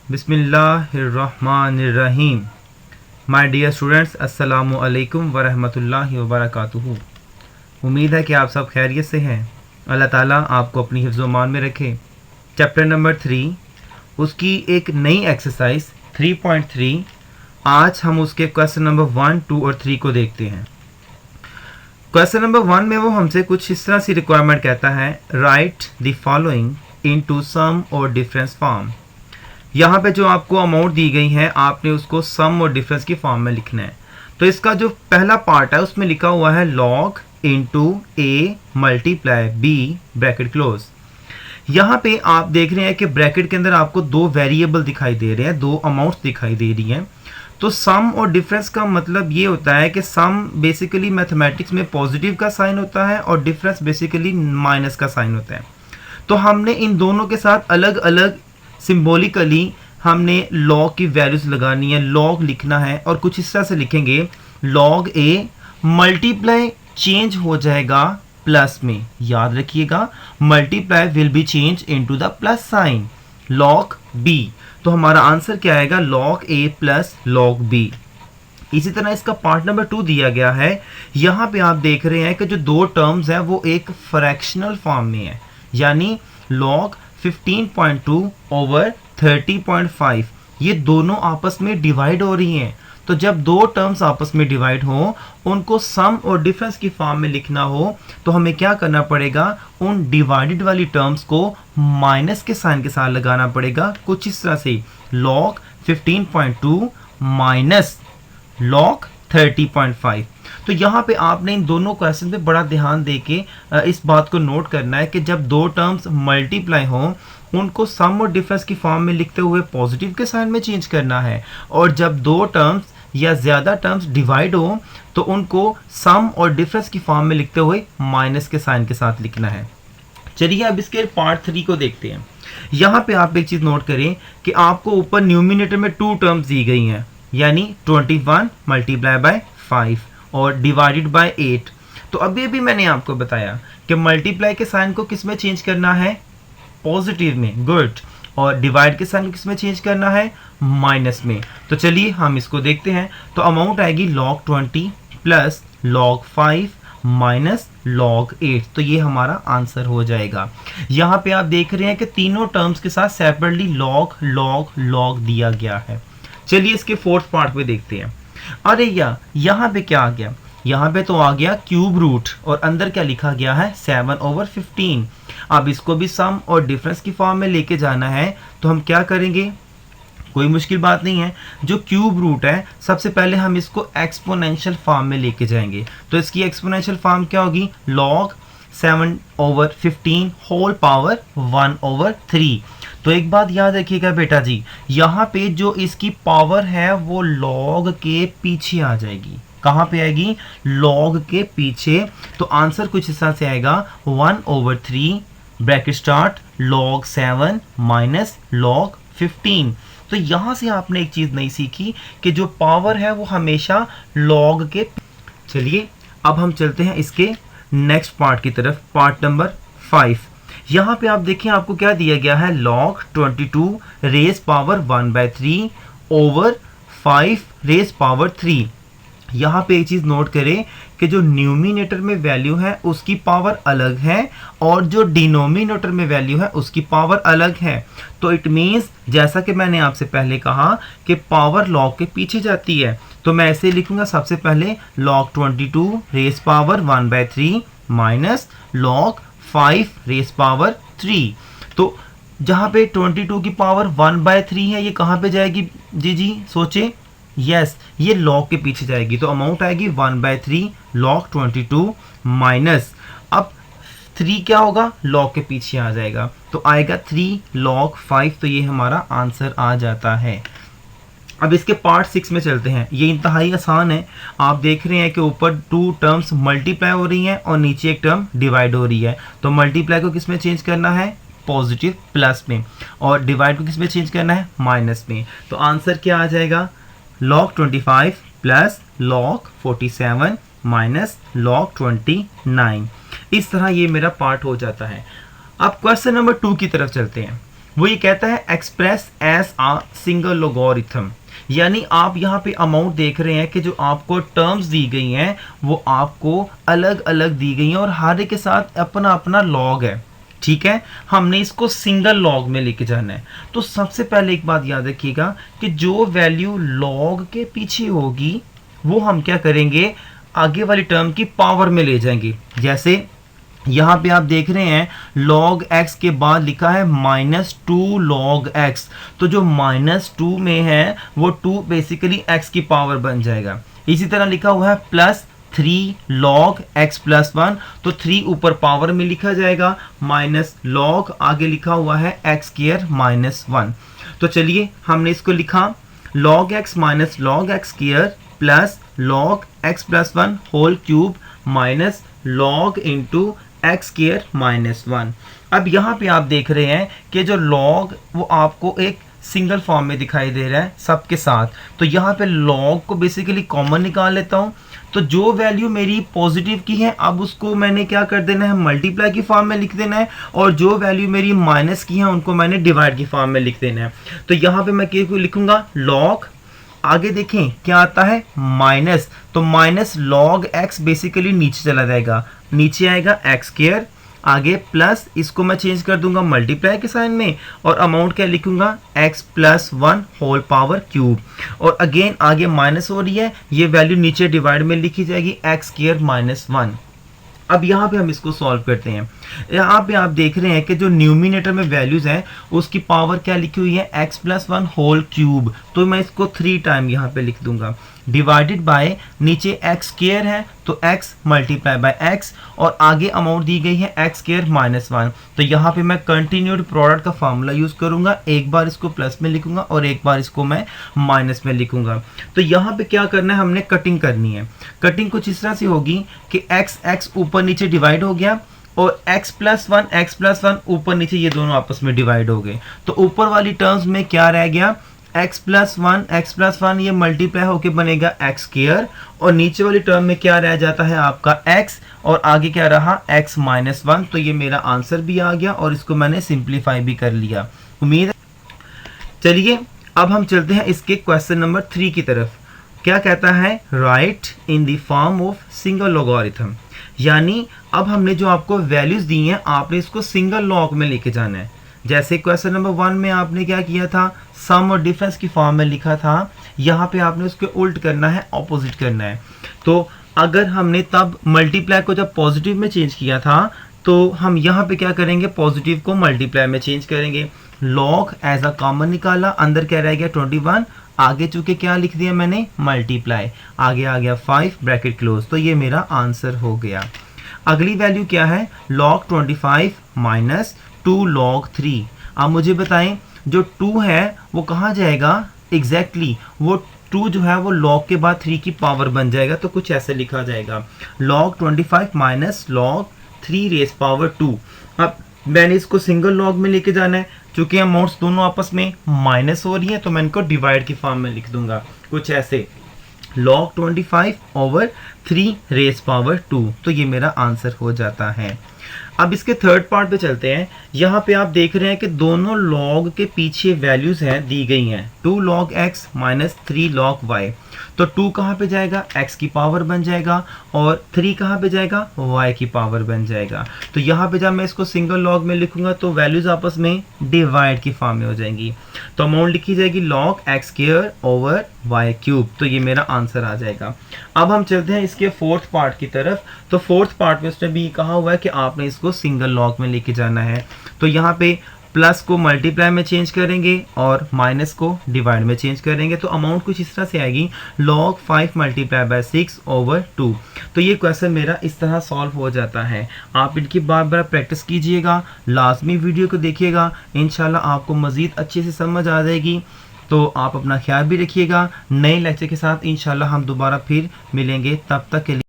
बिस्मिल्लाहिर्रहमानिर्रहीम। My dear students, अस्सलामु अलैकुम वरहमतुल्लाहि वबरकातुहू। उम्मीद है कि आप सब खैरियत से हैं। अल्लाह ताला आपको अपनी हिफ्ज़ मान में रखे। चैप्टर नंबर 3 उसकी एक नई एक्सरसाइज 3.3, आज हम उसके क्वेश्चन नंबर 1, 2 और 3 को देखते हैं। क्वेश्चन नंबर 1 में वो हमसे कुछ इस तरह सी रिक्वायरमेंट कहता है, right the following into some और डिफरेंस फॉर्म। यहाँ पे जो आपको अमाउंट दी गई है आपने उसको सम और डिफरेंस की फॉर्म में लिखना है। तो इसका जो पहला पार्ट है उसमें लिखा हुआ है log into A multiply B bracket close. यहाँ पे आप देख रहे हैं कि ब्रैकेट के अंदर आपको दो वेरिएबल दिखाई दे रहे हैं, दो अमाउंट्स दिखाई दे रही हैं। तो सम और डिफरेंस का मतलब ये होता है कि सम बेसिकली मैथमेटिक्स में पॉजिटिव का साइन होता है और डिफरेंस बेसिकली माइनस का साइन होता है। तो हमने इन दोनों के साथ अलग अलग सिंबॉलिकली हमने लॉग की वैल्यूज लगानी है, लॉग लिखना है और कुछ इस तरह से लिखेंगे, लॉग ए मल्टीप्लाई चेंज हो जाएगा प्लस में। याद रखिएगा, multiply will be change into the plus sign. Log B, तो हमारा आंसर क्या आएगा, log A plus log B. इसी तरह इसका पार्ट नंबर 2 दिया गया है। यहाँ पे आप देख रहे हैं कि जो दो टर्म्स हैं वो एक फ्रैक्शनल फॉर्म में है, यानी लॉग 15.2 ओवर 30.5, ये दोनों आपस में डिवाइड हो रही हैं। तो जब दो टर्म्स आपस में डिवाइड हो, उनको सम और डिफरेंस की फॉर्म में लिखना हो, तो हमें क्या करना पड़ेगा, उन डिवाइडेड वाली टर्म्स को माइनस के साइन के साथ लगाना पड़ेगा, कुछ इस तरह से, लॉग 15.2 माइनस लॉग 30.5। तो यहाँ पे आपने इन दोनों क्वेश्चन पे बड़ा ध्यान देके इस बात को नोट करना है कि जब दो टर्म्स मल्टीप्लाई हों उनको सम और डिफरेंस की फॉर्म में लिखते हुए पॉजिटिव के साइन में चेंज करना है, और जब दो टर्म्स या ज़्यादा टर्म्स डिवाइड हो तो उनको सम और डिफरेंस की फॉर्म में लिखते हुए माइनस के साइन के साथ लिखना है। चलिए अब इसके पार्ट 3 को देखते हैं। यहाँ पे आप एक चीज़ नोट करें कि आपको ऊपर न्यूमिनेटर में 2 टर्म्स दी गई हैं, यानी 21 मल्टीप्लाई बाय 5 और डिवाइडेड बाय 8। तो अभी मैंने आपको बताया कि मल्टीप्लाई के साइन को किस में चेंज करना है, पॉजिटिव में, गुड, और डिवाइड के साइन को किस में चेंज करना है, माइनस में। तो चलिए हम इसको देखते हैं। तो अमाउंट आएगी log 20 plus log 5 minus log 8। तो ये हमारा आंसर हो जाएगा। यहाँ पे आप देख रहे हैं कि तीनों टर्म्स के साथ सेपरेटली log log log दिया गया है। चलिए इसके फोर्थ पार्ट पे देखते हैं। अरे यहाँ पे क्या आ गया, यहाँ पे तो आ गया क्यूब रूट और अंदर क्या लिखा गया है, 7/15। अब इसको भी सम और डिफरेंस की फॉर्म में लेके जाना है, तो हम क्या करेंगे, कोई मुश्किल बात नहीं है। जो क्यूब रूट है सबसे पहले हम इसको एक्सपोनेंशियल फॉर्म में लेके जाएंगे। तो इसकी एक्सपोनेंशियल फॉर्म क्या होगी, log 7/15 होल पावर 1/3। तो एक बात याद रखिएगा बेटा जी, यहाँ पे जो इसकी पावर है वो log के पीछे आ जाएगी। कहाँ पे आएगी, log के पीछे। तो आंसर कुछ इस तरह से आएगा 1/3 bracket start log 7 minus log 15। तो यहाँ से आपने एक चीज़ नहीं सीखी कि जो पावर है वो हमेशा log के। चलिए अब हम चलते हैं इसके नेक्स्ट पार्ट की तरफ, पार्ट नंबर 5। यहाँ पे आप देखें आपको क्या दिया गया है, log 22 raise power 1/3 over 5 raise power 3। यहाँ पे एक चीज़ नोट करें कि जो न्यूमिनेटर में वैल्यू है उसकी पावर अलग है और जो डिनोमिनेटर में वैल्यू है उसकी पावर अलग है। तो इट मीन्स, जैसा कि मैंने आपसे पहले कहा कि पावर log के पीछे जाती है, तो मैं ऐसे लिखूंगा, सबसे पहले log 22 raise power 1/3 minus log 5 raise power 3। तो जहाँ पे 22 की पावर 1/3 है, ये कहाँ पे जाएगी जी सोचे, यस, ये log के पीछे जाएगी। तो अमाउंट आएगी 1/3 log 22 माइनस, अब 3 क्या होगा, log के पीछे आ जाएगा, तो आएगा 3 log 5। तो ये हमारा आंसर आ जाता है। अब इसके पार्ट 6 में चलते हैं। ये इंतहाई आसान है। आप देख रहे हैं कि ऊपर 2 टर्म्स मल्टीप्लाई हो रही हैं और नीचे एक टर्म डिवाइड हो रही है। तो मल्टीप्लाई को किस में चेंज करना है, पॉजिटिव प्लस में, और डिवाइड को किस में चेंज करना है, माइनस में। तो आंसर क्या आ जाएगा, log 25 plus log 47 minus log 29। इस तरह ये मेरा पार्ट हो जाता है। अब क्वेश्चन नंबर 2 की तरफ चलते हैं। वो ये कहता है एक्सप्रेस एज आ सिंगल लॉगरिथम, यानी आप यहाँ पे अमाउंट देख रहे हैं कि जो आपको टर्म्स दी गई हैं वो आपको अलग अलग दी गई हैं और हर एक के साथ अपना अपना लॉग है, ठीक है। हमने इसको सिंगल लॉग में लेके जाना है। तो सबसे पहले एक बात याद रखिएगा कि जो वैल्यू लॉग के पीछे होगी वो हम क्या करेंगे, आगे वाली टर्म की पावर में ले जाएंगे। जैसे यहाँ पे आप देख रहे हैं log x के बाद लिखा है -2 log x, तो जो -2 में है वो 2 बेसिकली x की पावर बन जाएगा। इसी तरह लिखा हुआ है +3 log x + 1, तो 3 ऊपर पावर में लिखा जाएगा, माइनस log आगे लिखा हुआ है x² -1। तो चलिए हमने इसको लिखा log x - log x² plus log x + 1 whole cube minus log into x² -1। अब यहाँ पे आप देख रहे हैं कि जो log वो आपको एक सिंगल फॉर्म में दिखाई दे रहा है सबके साथ। तो यहाँ पे log को बेसिकली कॉमन निकाल लेता हूँ, तो जो वैल्यू मेरी पॉजिटिव की है अब उसको मैंने क्या कर देना है, मल्टीप्लाई की फॉर्म में लिख देना है, और जो वैल्यू मेरी माइनस की है उनको मैंने डिवाइड की फॉर्म में लिख देना है। तो यहाँ पे मैं क्या लिखूंगा, log आगे देखें क्या आता है माइनस, तो माइनस log x बेसिकली नीचे चला जाएगा, नीचे आएगा x², आगे प्लस इसको मैं चेंज कर दूंगा मल्टीप्लाई के साइन में, और अमाउंट क्या लिखूंगा x + 1 होल पावर क्यूब, और अगेन आगे माइनस हो रही है, ये वैल्यू नीचे डिवाइड में लिखी जाएगी x² -1। अब यहाँ पे हम इसको सॉल्व करते हैं। यहाँ पे आप देख रहे हैं कि जो न्यूमिनेटर में वैल्यूज हैं उसकी पावर क्या लिखी हुई है, x + 1 होल क्यूब, तो मैं इसको 3 टाइम यहाँ पे लिख दूंगा, डिवाइडेड बाय नीचे x² है तो x मल्टीप्लाई बाय x, और आगे अमाउंट दी गई है x² -1। तो यहाँ पे मैं कंटिन्यूड प्रोडक्ट का फॉर्मूला यूज करूंगा, एक बार इसको प्लस में लिखूंगा और एक बार इसको मैं माइनस में लिखूंगा। तो यहाँ पे क्या करना है, हमने कटिंग करनी है। कटिंग कुछ इस तरह से होगी कि x ऊपर नीचे डिवाइड हो गया और x + 1 ऊपर नीचे ये दोनों आपस में डिवाइड हो गए। तो ऊपर वाली टर्म्स में क्या रह गया, x + 1 ये मल्टीप्लाई होके बनेगा x², और नीचे वाली टर्म में क्या रह जाता है आपका x, और आगे क्या रहा x -1। तो ये मेरा आंसर भी आ गया और इसको मैंने सिंप्लीफाई भी कर लिया। उम्मीद है। चलिए अब हम चलते हैं इसके क्वेश्चन नंबर 3 की तरफ। क्या कहता है, right in the form of single logarithm, यानी अब हमने जो आपको वैल्यूज दी हैं आपने इसको सिंगल लॉग में लेके जाना है। जैसे क्वेश्चन नंबर 1 में आपने क्या किया था, सम और डिफरेंस की फॉर्म में लिखा था, यहाँ पे आपने उसके उल्ट करना है, ऑपोजिट करना है। तो अगर हमने तब मल्टीप्लाई को जब पॉजिटिव में चेंज किया था तो हम यहाँ पे क्या करेंगे, पॉजिटिव को मल्टीप्लाई में चेंज करेंगे। लॉग एज अ कॉमन निकाला, अंदर क्या रह गया 21, आगे चूंकि क्या लिख दिया मैंने मल्टीप्लाई, आगे आ गया 5 ब्रैकेट क्लोज, तो ये मेरा आंसर हो गया। अगली वैल्यू क्या है, log 25 - 2 log 3। अब मुझे बताएं जो 2 है वो कहाँ जाएगा, एग्जैक्टली वो 2 जो है वो log के बाद 3 की पावर बन जाएगा, तो कुछ ऐसे लिखा जाएगा log 25 - log 3 raised power 2। अब मैंने इसको सिंगल लॉग में लेके जाना है, चूंकि अमाउंट्स दोनों आपस में माइनस हो रही है तो मैं इनको डिवाइड की फॉर्म में लिख दूंगा कुछ ऐसे, log 25/3 raised power 2। तो ये मेरा आंसर हो जाता है। अब इसके थर्ड पार्ट पे चलते हैं। यहाँ पे आप देख रहे हैं कि दोनों log के पीछे वैल्यूज हैं दी गई हैं, 2 log x - 3 log y। तो 2 कहाँ पे जाएगा, x की पावर बन जाएगा, और 3 कहाँ पे जाएगा, y की पावर बन जाएगा। तो यहाँ पे जब मैं इसको सिंगल लॉग में लिखूंगा तो वैल्यूज आपस में डिवाइड की फॉर्म में हो जाएंगी, तो अमाउंट लिखी जाएगी log x²/y³। तो ये मेरा आंसर आ जाएगा। अब हम चलते हैं इसके फोर्थ पार्ट की तरफ। तो फोर्थ पार्ट में उसने भी कहा हुआ है कि आपने इसको सिंगल लॉग में लेके जाना है। तो यहाँ पे प्लस को मल्टीप्लाई में चेंज करेंगे और माइनस को डिवाइड में चेंज करेंगे, तो अमाउंट कुछ इस तरह से आएगी log 5 × 6/2। तो ये क्वेश्चन मेरा इस तरह सॉल्व हो जाता है। आप इनकी बार बार प्रैक्टिस कीजिएगा, लाजमी वीडियो को देखिएगा, इंशाल्लाह आपको मज़ीद अच्छे से समझ आ जाएगी। तो आप अपना ख्याल भी रखिएगा। नए लेक्चर के साथ इंशाल्लाह हम दोबारा फिर मिलेंगे, तब तक के लिए